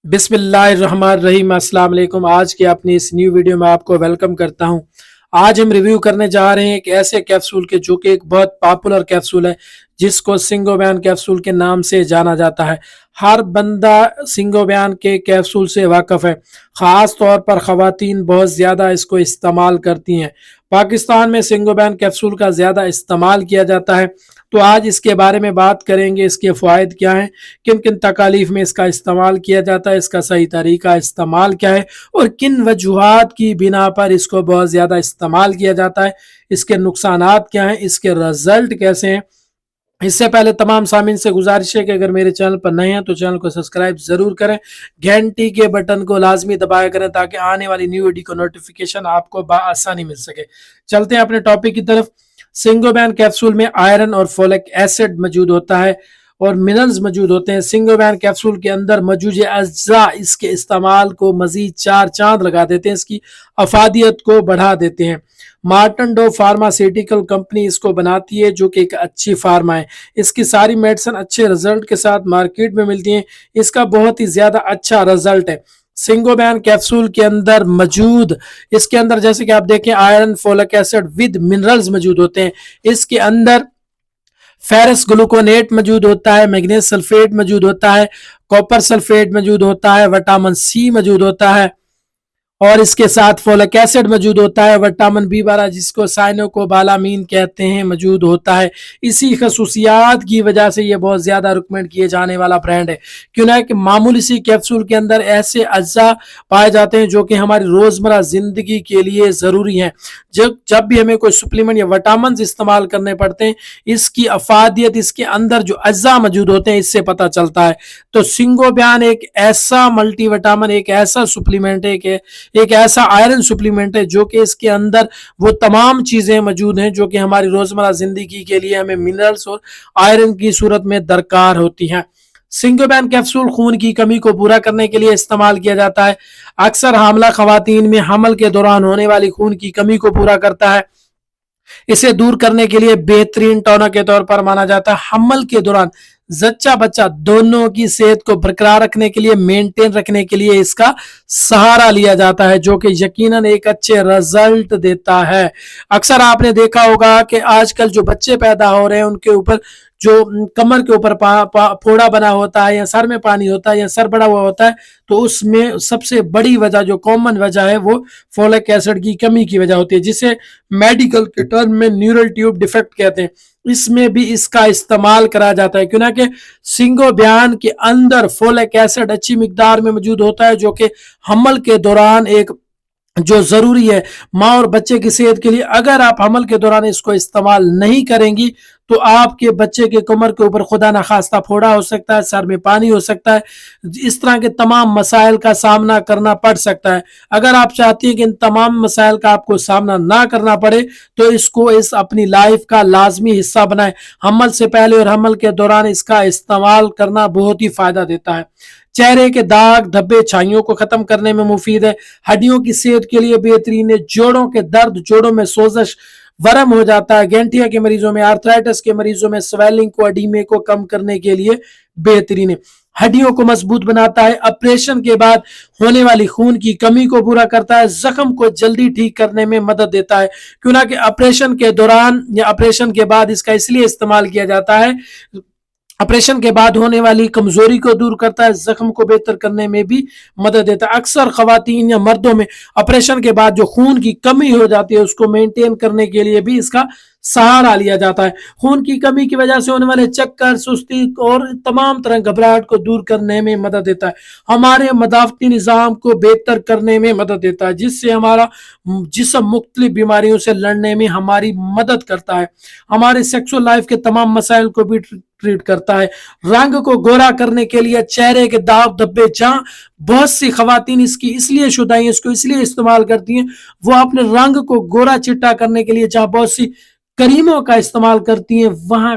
बिस्मिल्लाह रहमान रहीम। अस्सलाम वालेकुम। आज की अपनी इस न्यू वीडियो में आपको वेलकम करता हूं। आज हम रिव्यू करने जा रहे हैं एक ऐसे कैप्सूल के जो कि एक बहुत पॉपुलर कैप्सूल है, जिसको सिंगोबियान कैप्सूल के नाम से जाना जाता है। हर बंदा सिंगोबियान के कैप्सूल से वाकिफ है, ख़ास तौर पर ख़वातीन बहुत ज़्यादा इसको इस्तेमाल करती हैं। पाकिस्तान में सिंगोबियान कैप्सूल का ज़्यादा इस्तेमाल किया जाता है, तो आज इसके बारे में बात करेंगे। इसके फ़वाइद क्या हैं, किन किन तकालीफ में इसका इस्तेमाल किया जाता है, इसका सही तरीका इस्तेमाल क्या है और किन वजूहात की बिना पर इसको बहुत ज़्यादा इस्तेमाल किया जाता है, इसके नुकसानात क्या हैं, इसके रिजल्ट कैसे हैं। इससे पहले तमाम सामीन से गुजारिश है कि अगर मेरे चैनल पर नए हैं तो चैनल को सब्सक्राइब जरूर करें, घंटी के बटन को लाजमी दबाया करें ताकि आने वाली न्यू वीडियो को नोटिफिकेशन आपको आसानी मिल सके। चलते हैं अपने टॉपिक की तरफ। सिंगोबियान कैप्सूल में आयरन और फोलिक एसिड मौजूद होता है और मिनरल्स मौजूद होते हैं। सिंगोबियान कैप्सूल के अंदर मौजूद अज्जा इसके इस्तेमाल को मजीद चार चांद लगा देते हैं, इसकी अफादियत को बढ़ा देते हैं। मार्टन डो फार्मास्यूटिकल कंपनी इसको बनाती है, जो कि एक अच्छी फार्मा है। इसकी सारी मेडिसिन अच्छे रिजल्ट के साथ मार्केट में मिलती हैं। इसका बहुत ही ज्यादा अच्छा रिजल्ट है। सिंगोबियान कैप्सूल के अंदर मौजूद, इसके अंदर जैसे कि आप देखें, iron, folic acid with minerals मौजूद होते हैं। इसके अंदर फेरस ग्लूकोनेट मौजूद होता है, मैग्नीज सल्फेट मौजूद होता है, कॉपर सल्फेट मौजूद होता है, विटामिन सी मौजूद होता है और इसके साथ फोलिक एसिड मौजूद होता है। विटामिन बी12 जिसको साइनोकोबालामीन कहते हैं मौजूद होता है। इसी खसूसियात की वजह से ये बहुत ज़्यादा रिकमेंड किए जाने वाला ब्रांड है। क्यों ना कि मामूली सी कैप्सूल के अंदर ऐसे अज्जा पाए जाते हैं जो कि हमारी रोज़मर्रा ज़िंदगी के लिए ज़रूरी हैं। जब भी हमें कोई सप्लीमेंट या विटामिन इस्तेमाल करने पड़ते हैं, इसकी अफादियत, इसके अंदर जो अज्जा मौजूद होते हैं, इससे पता चलता है। तो सिंगोबियान एक ऐसा मल्टी विटामिन, एक ऐसा सप्लीमेंट है कि एक ऐसा आयरन सप्लीमेंट है जो कि इसके अंदर वो तमाम चीजें मौजूद हैं जो कि हमारी रोजमर्रा जिंदगी के लिए हमें मिनरल्स और आयरन की सूरत में दरकार होती हैं। सिंगोबियान कैप्सूल खून की कमी को पूरा करने के लिए इस्तेमाल किया जाता है। अक्सर हामला खवातीन में हमल के दौरान होने वाली खून की कमी को पूरा करता है। इसे दूर करने के लिए बेहतरीन टॉनिक के तौर पर माना जाता है। हमल के दौरान जच्चा बच्चा दोनों की सेहत को बरकरार रखने के लिए, मेंटेन रखने के लिए इसका सहारा लिया जाता है, जो कि यकीनन एक अच्छे रिजल्ट देता है। अक्सर आपने देखा होगा कि आजकल जो बच्चे पैदा हो रहे हैं उनके ऊपर जो कमर के ऊपर फोड़ा बना होता है या सर में पानी होता है या सर बड़ा हुआ होता है, तो उसमें सबसे बड़ी वजह, जो कॉमन वजह है, वो फोलिक एसिड की कमी की वजह होती है, जिसे मेडिकल के टर्म में न्यूरल ट्यूब डिफेक्ट कहते हैं। इसमें भी इसका इस्तेमाल करा जाता है, क्यों ना कि सिंगोबियान के अंदर फोलिक एसिड अच्छी मिकदार में मौजूद होता है, जो कि हमल के दौरान एक जो जरूरी है माँ और बच्चे की सेहत के लिए। अगर आप हमल के दौरान इसको इस्तेमाल नहीं करेंगी तो आपके बच्चे के कमर के ऊपर खुदा ना खास्ता फोड़ा हो सकता है, सर में पानी हो सकता है, इस तरह के तमाम मसाइल का सामना करना पड़ सकता है। अगर आप चाहती हैं कि इन तमाम मसाइल का आपको सामना ना करना पड़े तो इसको इस अपनी लाइफ का लाजमी हिस्सा बनाएं। हमल से पहले और हमल के दौरान इसका इस्तेमाल करना बहुत ही फायदा देता है। चेहरे के दाग, धब्बे, छाइयों को खत्म करने में मुफीद है। हड्डियों की सेहत के लिए बेहतरीन है। जोड़ों के दर्द, जोड़ों में सोजश, वरम हो जाता है, गैंठिया के मरीजों में, आर्थराइटिस के मरीजों में, स्वेलिंग को, एडीमे को कम करने के लिए बेहतरीन है। हड्डियों को मजबूत बनाता है। ऑपरेशन के बाद होने वाली खून की कमी को पूरा करता है। जख्म को जल्दी ठीक करने में मदद देता है, क्यों ना कि ऑपरेशन के दौरान या ऑपरेशन के बाद इसका इसलिए इस्तेमाल किया जाता है, ऑपरेशन के बाद होने वाली कमजोरी को दूर करता है, जख्म को बेहतर करने में भी मदद देता है। अक्सर खवातीन या मर्दों में ऑपरेशन के बाद जो खून की कमी हो जाती है उसको मेंटेन करने के लिए भी इसका सहारा लिया जाता है। खून की कमी की वजह से होने वाले चक्कर, सुस्ती और तमाम तरह घबराहट को दूर करने में मदद देता है। हमारे मदाफती निज़ाम को बेहतर करने में मदद देता है, जिससे हमारा जिस्म मुख्तलिफ बीमारियों से लड़ने में हमारी मदद करता है। हमारे सेक्सुअल लाइफ के तमाम मसाइल को भी ट्रीट करता है। रंग को गोरा करने के लिए, चेहरे के दाग धब्बे, जहां बहुत सी खवातीन इसकी इसलिए शुदाई इसको इसलिए इस्तेमाल करती हैं, वो अपने रंग को गोरा चिट्टा करने के लिए जहां बहुत सी करीमों का इस्तेमाल करती हैं, वहां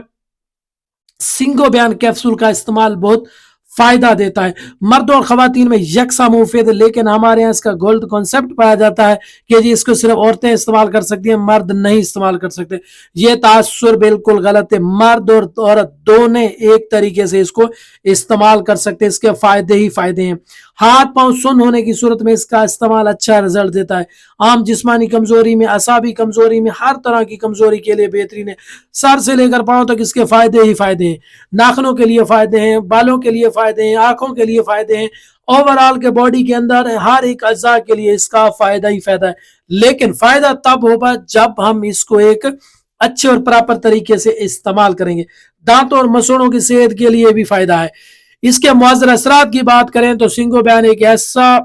सिंगोबियान कैप्सूल का इस्तेमाल बहुत फायदा देता है। मर्द और खवातीन में यकसा मुफीद है, लेकिन हमारे यहाँ इसका गोल्ड कॉन्सेप्ट पाया जाता है कि जी इसको सिर्फ औरतें इस्तेमाल कर सकती हैं, मर्द नहीं इस्तेमाल कर सकते। ये तासुर बिल्कुल गलत है। मर्द और औरत दोनों एक तरीके से इसको इस्तेमाल कर सकते हैं। इसके फायदे ही फायदे हैं। ہاتھ پاؤں سن ہونے کی صورت میں اس کا استعمال اچھا رزلٹ دیتا ہے. عام جسمانی کمزوری میں، اعصابی کمزوری میں، ہر طرح کی کمزوری کے لیے بہترین ہے. سر سے لے کر پاؤں تک اس کے فائدے ہی فائدے ہیں. ناخنوں کے لیے فائدے ہیں، بالوں کے لیے فائدے ہیں، آنکھوں کے لیے فائدے ہیں. اوورآل کے باڈی کے اندر ہر ایک اجزاء کے لیے اس کا فائدہ ہی فائدہ ہے. لیکن فائدہ تب ہوگا جب ہم اس کو ایک اچھے اور پراپر طریقے سے استعمال کریں گے. دانتوں اور مسوڑوں کی صحت کے لیے بھی فائدہ ہے. اس کے مؤثر اثرات کی بات کریں تو سنگوبین ایک ایسا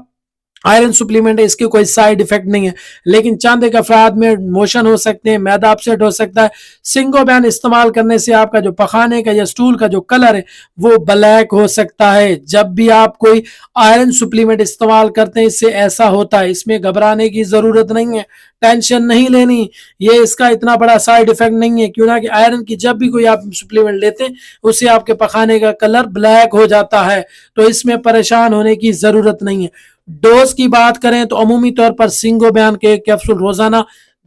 آئرن سپلیمنٹ ہے، اس کے کوئی سائیڈ ایفیکٹ نہیں ہے، لیکن چند ایک افراد میں موشن ہو سکتے ہیں، میدا اپسیٹ ہو سکتا ہے. سنگوبین استعمال کرنے سے آپ کا جو پخانے کا یا سٹول کا جو کلر ہے وہ بلیک ہو سکتا ہے. جب بھی آپ کوئی آئرن سپلیمنٹ استعمال کرتے ہیں اس سے ایسا ہوتا ہے. اس میں گھبرانے کی ضرورت نہیں ہے، ٹینشن نہیں لینی. یہ اس کا اتنا بڑا سائیڈ ایفیکٹ نہیں ہے، کیوں نہ کہ آئرن کی جب بھی کوئی آپ سپلیمنٹ لیتے ہیں اس سے آپ کے پخانے کا کلر بلیک ہو جاتا ہے، تو اس میں پریشان ہونے کی ضرورت نہیں ہے. ڈوز کی بات کریں تو عمومی طور پر سنگوبین کے کیپسول روزانہ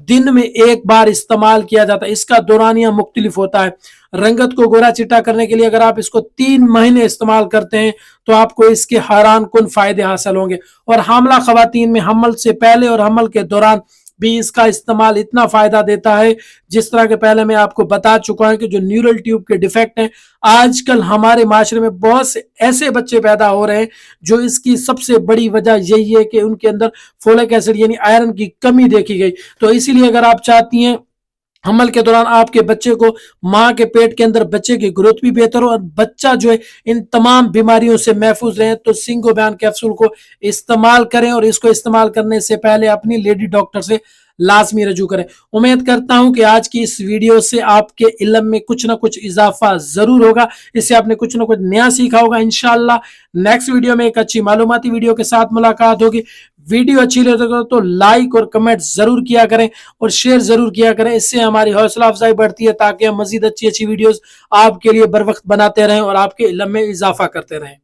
دن میں ایک بار استعمال کیا جاتا ہے. اس کا دورانیہ مختلف ہوتا ہے. رنگت کو گورا چٹا کرنے کے لیے اگر آپ اس کو 3 مہینے استعمال کرتے ہیں تو آپ کو اس کے حیران کن فائدے حاصل ہوں گے. اور حاملہ خواتین میں حمل سے پہلے اور حمل کے دوران بھی اس کا استعمال اتنا فائدہ دیتا ہے. جس طرح کے پہلے میں آپ کو بتا چکا ہوں کہ جو نیورل ٹیوب کے ڈیفیکٹ ہیں، آج کل ہمارے معاشرے میں بہت سے ایسے بچے پیدا ہو رہے ہیں جو اس کی سب سے بڑی وجہ یہی ہے کہ ان کے اندر فولک ایسڈ یعنی آئرن کی کمی دیکھی گئی. تو اسی لیے اگر آپ چاہتی ہیں حمل کے دوران آپ کے بچے کو ماں کے پیٹ کے اندر بچے کی گروتھ بھی بہتر ہو اور بچہ جو ہے ان تمام بیماریوں سے محفوظ رہے، تو سنگوبین کیپسول کو استعمال کریں اور اس کو استعمال کرنے سے پہلے اپنی لیڈی ڈاکٹر سے لازمی رجوع کریں. امید کرتا ہوں کہ آج کی اس ویڈیو سے آپ کے علم میں کچھ نہ کچھ اضافہ ضرور ہوگا. اس سے آپ نے کچھ نہ کچھ نیا سیکھا ہوگا. انشاءاللہ نیکسٹ ویڈیو میں ایک اچھی معلوماتی ویڈیو کے ساتھ ملاقات ہوگی. ویڈیو اچھی لگے تو لائک اور کمنٹ ضرور کیا کریں اور شیئر ضرور کیا کریں. اس سے ہماری حوصلہ افزائی بڑھتی ہے تاکہ ہم مزید اچھی ویڈیوز آپ کے لیے بر وقت بناتے رہیں اور آپ کے علم میں اضافہ کرتے رہیں.